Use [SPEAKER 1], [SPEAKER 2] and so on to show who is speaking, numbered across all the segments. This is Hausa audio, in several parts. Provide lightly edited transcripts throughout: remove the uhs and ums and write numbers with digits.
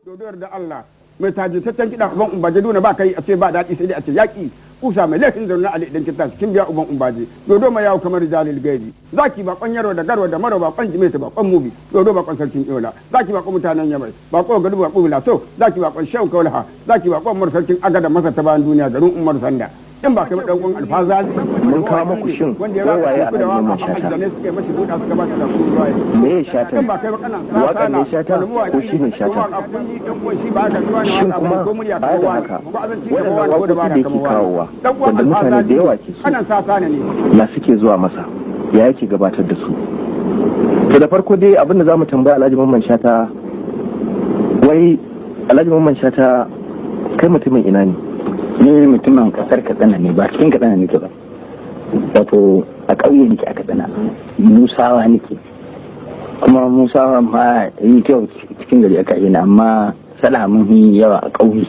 [SPEAKER 1] dodowar da Allah mai tajitaccen kiɗa uban umbaje duna ba kai a ce ba daɗi sai dai a ce yaƙi kusa mai laifin zaune ali idan kita kin biya uban umbaje dodo mai yawo kamar jalil gairi zaki bakon yarwa da garwa da maro bakon jimeta bakon mubi dodo bakon sarkin yola zaki bakon mutanen yamai bakon gadu bakon wilato zaki bakon shehu kaulaha zaki bakon umar sarkin aga da masa ta bayan duniya garin umar sanda in ba kai dan kun alfaza
[SPEAKER 2] mun kawo muku shin
[SPEAKER 1] wanda ya raka da waka
[SPEAKER 2] shata
[SPEAKER 1] ne suke mashi buɗa suka ba shi da kuma ruwaye
[SPEAKER 2] me ya shata
[SPEAKER 1] in ba kai ba kana
[SPEAKER 2] waƙar ne shata ko shi ne shata
[SPEAKER 1] shi ba ka ruwa ne
[SPEAKER 2] shin kuma
[SPEAKER 1] ko murya
[SPEAKER 2] baya da haka waɗannan waƙoƙi da yake kawowa wanda mutane da yawa ke so
[SPEAKER 1] anan sasa ne
[SPEAKER 2] ya suke zuwa masa ya yake gabatar da su to da farko dai abinda za mu tambaya Alhaji Mamman Shata wai Alhaji Mamman Shata kai mutumin ina ne
[SPEAKER 3] ni mutumin kasar Katsina ne ba cikin Katsina nake ba wato a ƙauye nake a Katsina Musawa nake kuma Musawa ma yi kyau cikin gari aka yi amma salamun yi yawa a ƙauye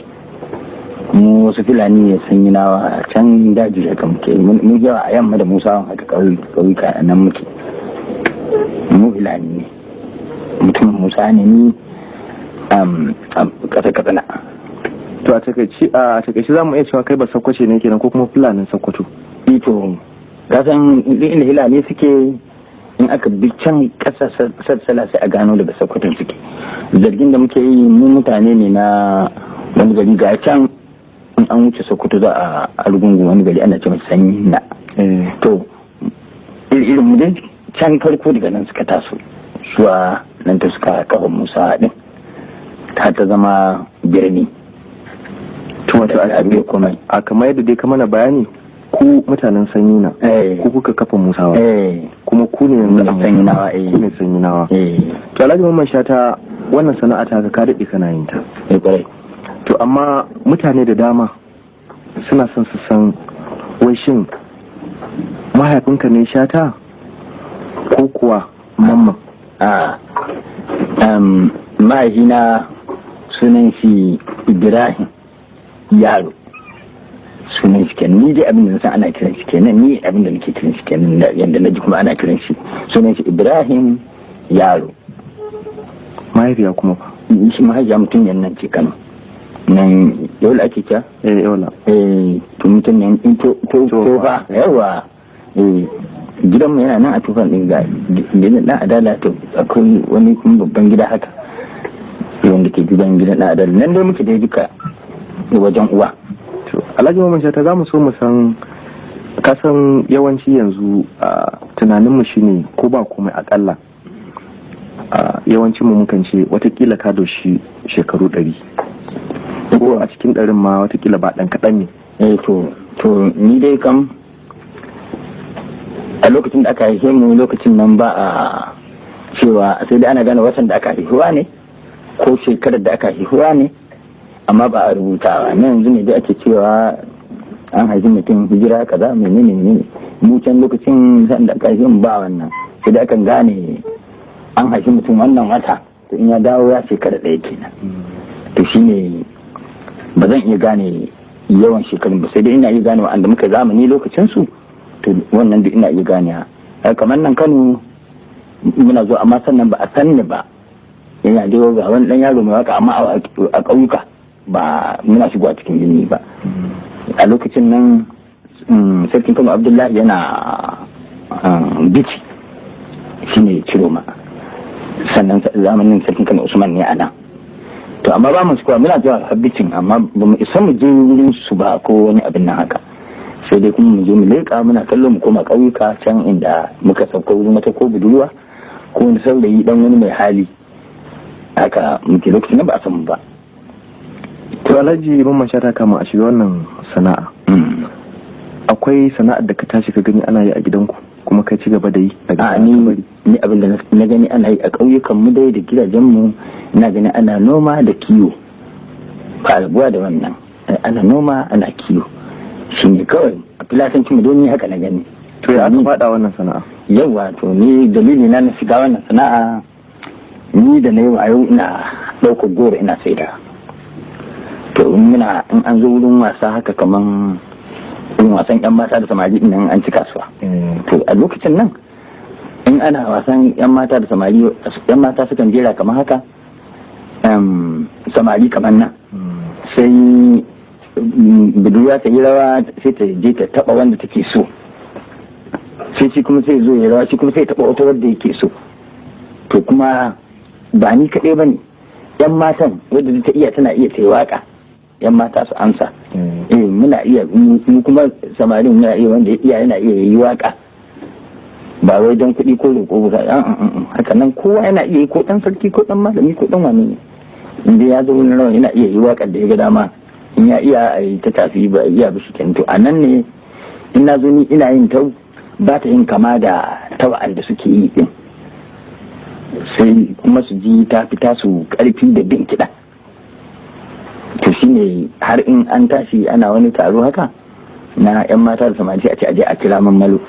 [SPEAKER 3] mu wasu Fulani ne sun yi nawa a can daji haka muke mun yawa a yamma da Musawa haka ƙauyuka nan muke mu Fulani ne mutumin Musa ne ni a ƙasar Katsina.
[SPEAKER 2] to a takaice za mu iya cewa kai ba sakkwace ne kenan ko kuma fulanin sakkwato
[SPEAKER 3] to kasan inda hilali suke in aka bi can kasa sassala sai a gano daga sakkwatan suke zargin da muke yi mu mutane ne na wani gari ga can in an wuce sokoto za a rugungu wani gari ana ce sanyi na to irin mu dai can farko daga nan suka taso zuwa nan ta suka kafa musa din ta zama birni
[SPEAKER 2] to wato a kamar yadda dai ka mana bayani ku mutanen sanyi na ku kuka kafa musawa kuma ku ne yanzu a
[SPEAKER 3] sanyi nawa
[SPEAKER 2] ku ne sanyi nawa to Alhaji Mamman Shata wannan sana'a ta ka daɗe kana yin ta to amma mutane da dama suna son su san wai shin mahaifinka ne Shata ko kuwa Mamman
[SPEAKER 3] mahaifina sunan shi Ibrahim Yaro sunan shi kenan ni dai abin da na san ana kiran shi kenan ni abin da nake kiran shi kenan yanda na ji kuma ana kiran shi sunan shi Ibrahim Yaro.
[SPEAKER 2] Mahaifiya kuma fa
[SPEAKER 3] shi mahaifiya mutum yan nan ce Kano nan yola ake kya
[SPEAKER 2] yola
[SPEAKER 3] to mutum yan to fa yawa gidan mu yana nan a tufan din ga gidan dan adala to akwai wani kuma babban gida haka wanda ke gidan dan adala nan dai muke dai duka wajen uwa.
[SPEAKER 2] Alhaji Mamman Shata za mu so mu san kasan yawanci yanzu tunaninmu shine ko ba komai akalla yawancin mu mukan ce watakila ka doshi shekaru 100 ko a cikin 100 ma watakila ba dan kaɗan ne
[SPEAKER 3] to ni dai kam a lokacin da aka haife mu lokacin nan ba a cewa sai dai ana gane watan da aka haihuwa ne ko shekarar da aka haihuwa ne amma ba a rubutawa na yanzu ne dai ake cewa an haifi mutum hijira kaza menene mu can lokacin da aka haifi ba wannan sai da akan gane an haifi mutum wannan wata to in ya dawo ya shekara ɗaya kenan to shine ba zan iya gane yawan shekarun ba sai dai ina iya gane wa'anda muka zamani lokacin su to wannan duk ina iya gane kamar nan Kano muna zo amma sannan ba a sanni ba yana da ga wani dan yaro mai waka amma a ƙauyuka ba muna shigowa cikin jini ba a lokacin nan sarkin Kano Abdullahi yana bici shine Ciroma sannan zamanin sarkin Kano Usman ne ana to amma ba mu shigowa muna zuwa bicin amma ba mu isa mu je wurin su ba ko wani abin nan haka sai dai kuma mu je mu leƙa muna kallo mu koma ƙauyuka can inda muka sauka wurin mata ko budurwa ko wani saurayi dan wani mai hali haka muke lokacin nan ba a samu ba.
[SPEAKER 2] To Alhaji Mamman Shata kama a shiga wannan sana'a akwai sana'ar da ka tashi ka gani ana yi a gidanku kuma kai ci gaba da yi
[SPEAKER 3] ni abin da na gani ana yi a ƙauyukan mu dai da gidajen mu ina gani ana noma da kiwo ba rabuwa da wannan ana noma ana kiwo shine kawai a filasancin mu don haka na gani.
[SPEAKER 2] To ya aka faɗa wannan sana'a?
[SPEAKER 3] Yawa to ni dalili na shiga wannan sana'a ni da na yi wayo ina ɗaukar goro ina saida. To in an zo wurin wasa haka kaman irin wasan yan mata da samari nan an ci kasuwa. To a lokacin nan in ana wasan yan mata da samari yan mata sukan jera kamar haka samari kamar nan sai budurwa ta yi rawa sai ta je ta taba wanda take so, sai shi kuma sai zo ya rawa, shi kuma sai taba wata wanda yake so. To kuma ba ni kaɗai ba ne, yan matan wadda ta iya tana iya ta yi waka, yan mata su amsa. Muna iya, mu kuma samarin muna iya, wanda iya yana iya yi waka, ba wai don kuɗi ko roƙo ba. Haka nan kowa yana iya yi, ko ɗan sarki ko ɗan malami ko ɗan wani ne, inda ya zo wani rawa yana iya yi waƙar da ya ga dama. In ya iya a yi ta tafi, ba iya ba shi kenan. To a nan ne in na zo ni ina yin ta ba ta yin kama da ta wa'anda suke yi din, sai kuma su ji ta fita su ƙarfi da bin kiɗa. To shi ne har in an tashi ana wani taro haka na 'yan mata da samari a ce aje a kira man malo,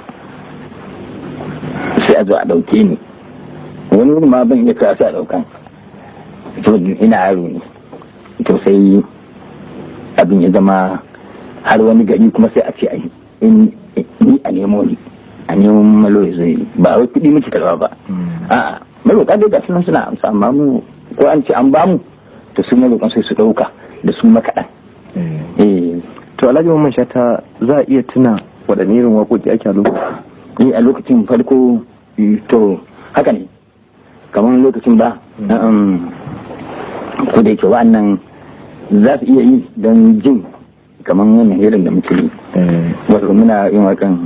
[SPEAKER 3] sai a zo a ɗauke ni. Wani wuri ma ban iya kira sai a ɗaukan, to ina yaro ne. To sai abin ya zama har wani gari kuma sai a ce ni a nemo ni, a nemo malo ya zai, ba wai kuɗi muke karba ba. A'a, maroƙa dai ga sunan suna amsa, amma mu ko an ce an bamu, to su maroƙan sai su ɗauka da su makaɗan.
[SPEAKER 2] To Alhaji Mamman Shata, za a iya tuna waɗanne irin waƙoƙi ake a lokacin?
[SPEAKER 3] A lokacin farko to haka ne, kamar lokacin ba ko da yake wa'annan za su iya yi don jin kamar wannan irin da muke yi. Wato muna yin waƙan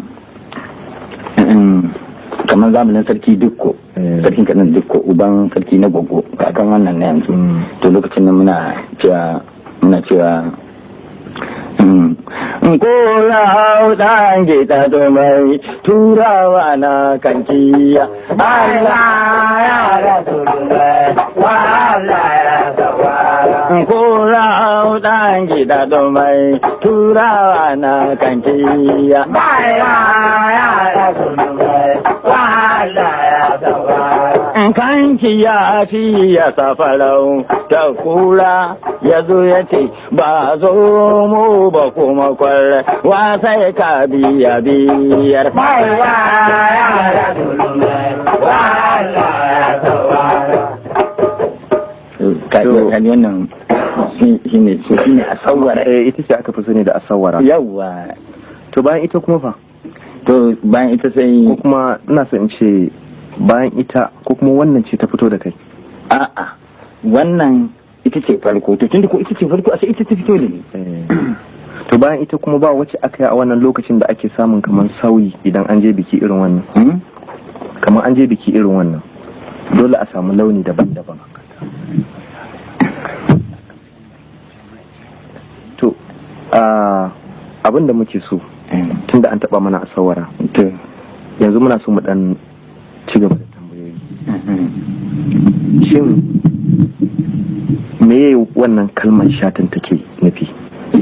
[SPEAKER 3] kamar zamanin sarki Dukko, sarkin kanan Dukko, uban sarki na Gogo, kakan wannan na yanzu. To lokacin nan muna cewa kola hau ɗan gida domai turawa na kankiya Allah ya rasu Allah ya sawara. Kola hau ɗan gida domai turawa na kankiya Allah ya rasu Allah ya sawara. Kanki ya fi ya safarau ta kura ya zo ya ce ba zo mu ba kuma kwar wasa ya ka biya biyar. Baiwa ya rasu wala ya sawara. Kaji wannan shi ne a sawara.
[SPEAKER 2] Ita ce aka fi sani da a sawara.
[SPEAKER 3] Yawwa.
[SPEAKER 2] To bayan ita kuma fa?
[SPEAKER 3] To bayan ita sai.
[SPEAKER 2] Ko kuma ina son in ce bayan ita ko kuma wannan ce ta fito da kai?
[SPEAKER 3] A'a, wannan ita ce farko. To tunda ko ita ce farko, a sai ita ta fito da ni.
[SPEAKER 2] To bayan ita kuma ba wacce aka yi a wannan lokacin da ake samun kamar sauyi idan an je biki irin wannan? Kamar an je biki irin wannan dole a samu launi daban-daban. To abin da muke so tunda an taba mana a sawara, yanzu muna so mu dan ci gaba da tambayoyi. Shin me wannan kalmar shatan take nufi?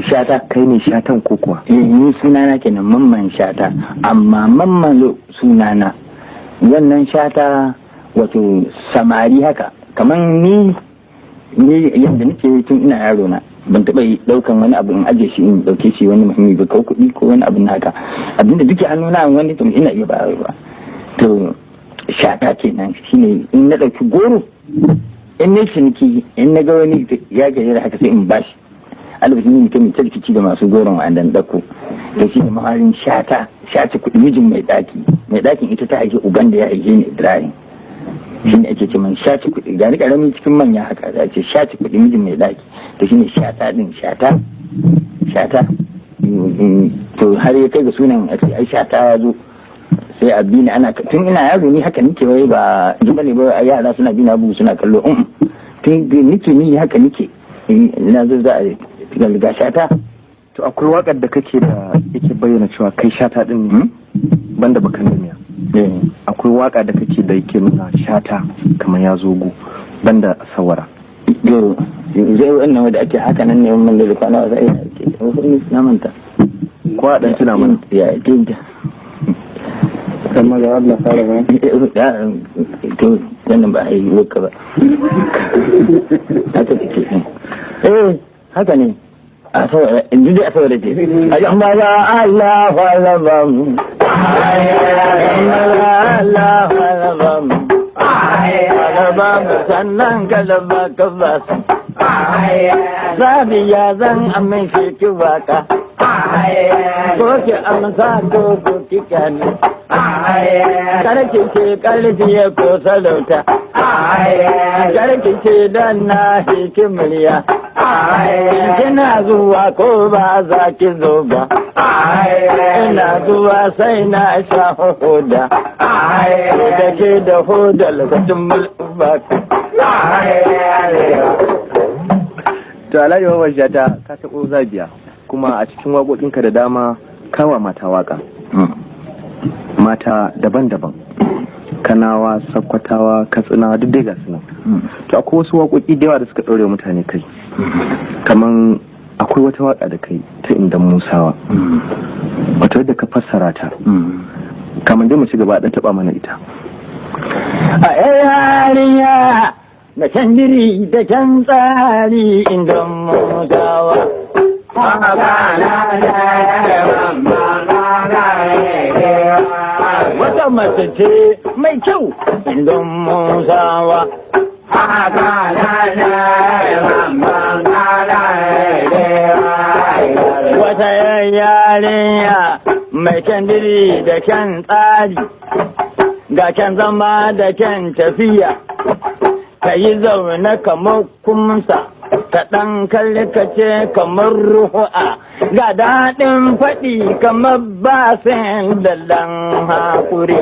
[SPEAKER 3] Shata?
[SPEAKER 2] Kai ne shatan ko kuwa?
[SPEAKER 3] Ni sunana kenan Mamman Shata, amma Mamman sunana. Wannan Shata wato samari haka, kamar ni yadda nake tun ina yaro na, ban taɓa ɗaukan wani abu in aje shi in ɗauke shi wani muhimmi ba, ko kuɗi ko wani abin haka. Abinda duke hannuna wani tun ina iya ba. To Shata kenan shine in na ɗauki goro, in na ciniki, in na ga wani ya gaji da haka sai in bashi. Alifin mutum ta rikici da masu goron wa'andan ɗauko. To shi ne maharin Shata kuɗi mijin mai ɗakin ita ta aike uban da ya aike ni Ibrahim. Shi ne ake ce man shaci kuɗi, gani ƙaramin cikin manya haka za a ce shaci kuɗi mijin mai ɗaki. To shi ne Shata ɗin Shata. To har ya kai ga sunan a ce ai Shata ya zo. Sai a bi ni ana, tun ina yaro ni haka nike, wai ba zuba ne ba, yara suna bi na bugu suna kallo. Tun nike ni haka nike, na zo za a ga Shata.
[SPEAKER 2] To akwai wakar da kake da yake bayyana cewa kai Shata din ne banda bakan duniya? Akwai waka da kake da yake nuna Shata kamar ya zogo banda sawara?
[SPEAKER 3] Zai wannan wanda ake haka nan ne wannan da kwana za a yi ake wasu na manta
[SPEAKER 2] ko a dan tuna mana
[SPEAKER 3] ya dinga
[SPEAKER 2] kamar da Allah fara ba
[SPEAKER 3] to wannan ba a yi wuka ba haka take haka ne a saboda in ji a saboda ce amma ya Allah walabam Allah walabam sannan kalaba kabas Zabiya zan amince ki waka. Ko ki amsa ko ki kyale. Karki ce kalfiye ko sarauta. Karki ce dan na hikimariya. Kina zuwa ko ba za ki zo ba. Ina zuwa sai na sha hoda. Da ke da hoda lokacin mulba.
[SPEAKER 2] To Alhaji Mamman Shata ka taɓo Zabiya kuma a cikin waƙoƙinka da dama kawa mata waƙa. Mata daban-daban. Kanawa, Sakkwatawa, Katsinawa duk dai ga su nan. To akwai wasu waƙoƙi da yawa da suka ɗaure mutane kai. Kaman akwai wata waƙa da kai ta Indan Musawa. Wato yadda ka fassara ta. Kaman dai mu ci gaba da taɓa mana ita.
[SPEAKER 3] A yarinya da can biri da can tsari Indan Musawa. Wata mace ce mai kyau Indan Musawa. Wata yarinya mai kyan diri da kyan tsari, ga kyan zama da kyan tafiya, ka yi zaune kamar kumsa, ka ɗan kalkace kamar ruhu'a, ga daɗin faɗi kamar basin da ɗan haƙuri.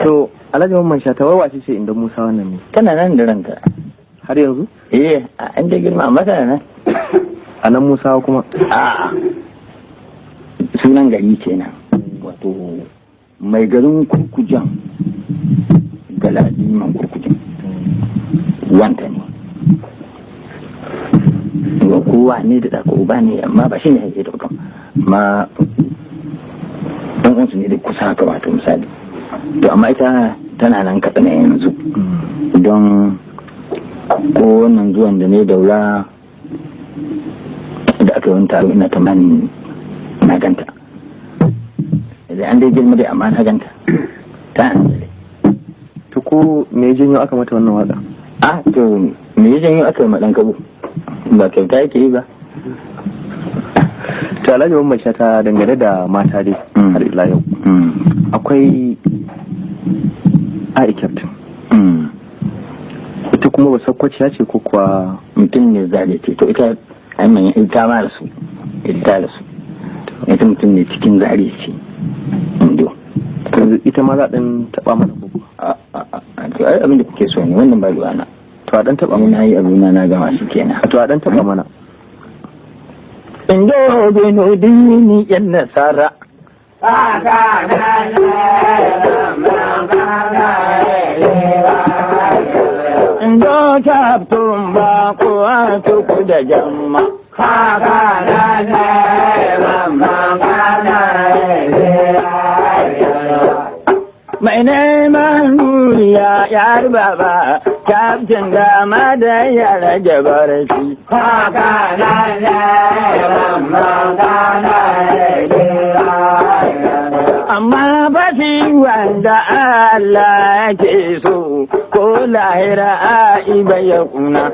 [SPEAKER 2] To Alhaji Mamman Shata wai wace ce Indan Musa wannan ne?
[SPEAKER 3] Tana nan da ranka.
[SPEAKER 2] Har yanzu?
[SPEAKER 3] An da girma amma tana nan.
[SPEAKER 2] A nan Musawa kuma?
[SPEAKER 3] Sunan gari kenan. Wato mai garin Kurkujan, Galadiman Kurkujan, wanta ne. Kowa ne da ɗaka uba ne amma ba shi ne haife da mutum. Amma ɗan uwansu ne da kusa haka wato misali. To amma ita tana nan Katsina yanzu. Don ko wannan zuwan da ne daura da aka yi wani taro ina tamanin na ganta. Da an dai girma dai amma na ganta. Ta hanzari.
[SPEAKER 2] To ko me janyo aka mata wannan waka?
[SPEAKER 3] To me janyo aka yi maɗan kabo? Ba kyauta yake yi ba.
[SPEAKER 2] To Alhaji Mamman Shata dangane da mata dai har ila yau. Akwai Ai Captain. Ita kuma ba Sakkwaciya ce ko kuwa
[SPEAKER 3] mutum ne zare ce. To ita aiman ita ma da su. Ita da su. Ita mutum ne cikin zare ce.
[SPEAKER 2] Ita ma za ɗan taɓa mana koko.
[SPEAKER 3] To ai abin da kuke so ne wannan ba ruwana.
[SPEAKER 2] To a ɗan taɓa mana.
[SPEAKER 3] Na yi abuna na gama shi kenan.
[SPEAKER 2] To a ɗan taɓa mana.
[SPEAKER 3] Indo bino dini yan nasara. Indo captain ba kuwa tuku da jamma. Mai neman duniya ya riba ba, kaftin dama da ya rage barci. Amma ba shi wanda Allah ke so, ko lahira a iba ya kuna.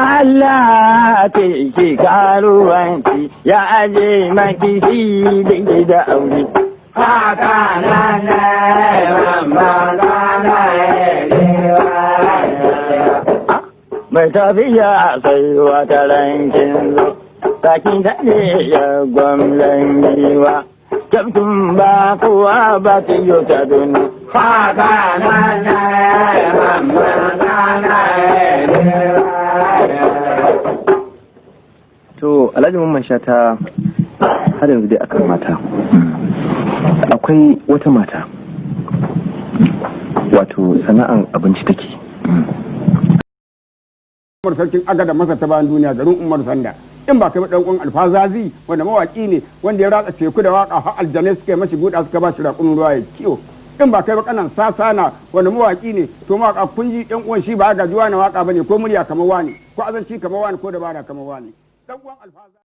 [SPEAKER 3] Allah ke ki karuwanci ya aje maki shi da aure. Mai tafiya sai wata rankin zo, takin daɗe ya gwamnan yiwa. Kyaftin ba kowa ba ta yi ta duni.
[SPEAKER 2] To Alhaji Mamman Shata har yanzu dai akan mata. Akwai wata mata wato sana'an abinci take.
[SPEAKER 1] Umar sarkin aga da masa ta bayan duniya garin Umar Sanda. In ba kai dan uwan Alfazazi wanda mawaki ne wanda ya ratsa teku da waka har aljanai suka yi mashi buɗa suka ba shi raƙumin ruwa ya kiyo in ba kai ba kanan sasana wani mawaki ne to mawaka kun ji yan uwan shi ba gajuwa na waka bane ko murya kamar wani ko azanci kamar wani ko dabara kamar wani dan uwan alfaza